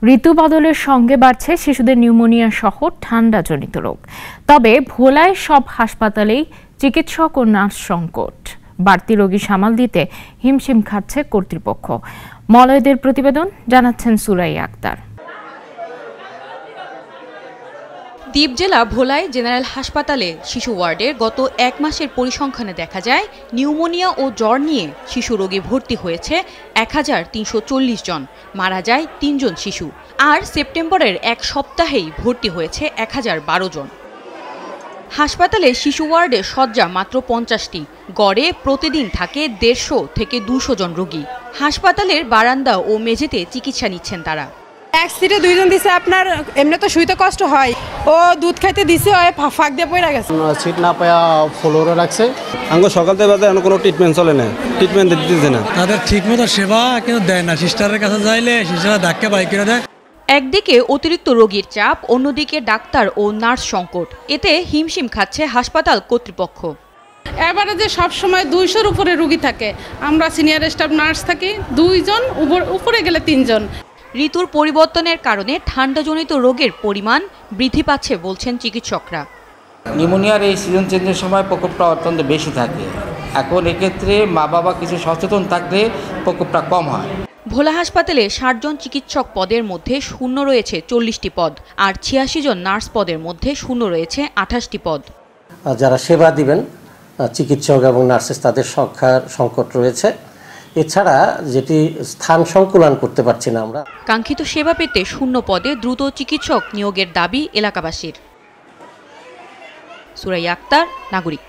ঋতু বদলের সঙ্গে বাড়ছে শিশুদের নিউমোনিয়া সহ ঠান্ডাজনিত রোগ। তবে ভোলায় সব হাসপাতালেই চিকিৎসক ও নার্স সংকট। বাড়তি রোগী সামাল দিতে হিমশিম খাচ্ছে কর্তৃপক্ষ। মলয়দের প্রতিবেদন, জানাচ্ছেন সুরাইয়া আক্তার। দ্বীপ জেলা ভোলায় জেনারেল হাসপাতালে শিশু ওয়ার্ডের গত এক মাসের পরিসংখ্যানে দেখা যায় নিউমোনিয়া ও জ্বর নিয়ে শিশু রোগী ভর্তি হয়েছে ১৩৪০ জন, মারা যায় ৩ জন শিশু। আর সেপ্টেম্বরের এক সপ্তাহেই ভর্তি হয়েছে ১০১২ জন। হাসপাতালে শিশু ওয়ার্ডে শয্যা মাত্র ৫০টি, গড়ে প্রতিদিন থাকে ১৫০ থেকে ২০০ জন রোগী। হাসপাতালের বারান্দা ও মেঝেতে চিকিৎসা নিচ্ছেন তারা। এক সিটে দুইজন দিছে, আপনার এমনি তো শুইতে কষ্ট হয়, ও দুধ খাইতে দিছে, ওই ফাঁক দিয়ে পড়ে গেছে। সিট না পায়া ফ্লোরে রাখছে। আঙ্গ সকাল থেকে কোনো ট্রিটমেন্ট চলে না, ট্রিটমেন্ট দিতেছে না। তাদের ঠিকমতো সেবা কিন্তু দেয় না। সিস্টারের কাছে যাইলে সিস্টাররা ধাক্কা বাইক করে দেয়। একদিকে অতিরিক্ত রোগীর চাপ, অন্যদিকে ডাক্তার ও নার্স সংকট। এতে হিমশিম খাচ্ছে হাসপাতাল কর্তৃপক্ষ। এবারে যে সবসময় ২০০-র উপরে রোগী থাকে, আমরা সিনিয়র স্টাফ নার্স থাকি ২ জন, উপরে গেলে ৩ জন। ঋতুর পরিবর্তনের কারণে ঠান্ডাজনিত রোগের পরিমাণ বৃদ্ধি পাচ্ছে বলছেন চিকিৎসকরা। নিউমোনিয়ার এই সিজন চেঞ্জের সময় প্রকোপটা অত্যন্ত বেশি থাকে। এখন এক্ষেত্রে মা বাবা কিছু সচেতন থাকলে প্রকোপটা কম হয়। ভোলা হাসপাতালে ৬০ জন চিকিৎসক পদের মধ্যে শূন্য রয়েছে ৪০টি পদ, আর ৮৬ জন নার্স পদের মধ্যে শূন্য রয়েছে ২৮টি পদ। যারা সেবা দিবেন চিকিৎসক এবং নার্সেস, তাদের সংখ্যার সংকট রয়েছে। এছাড়া যেটি স্থান সংকুলান করতে পারছি না আমরা। কাঙ্ক্ষিত সেবা পেতে শূন্য পদে দ্রুত চিকিৎসক নিয়োগের দাবি এলাকাবাসীর। সুরাইয়া আক্তার, নাগরিক।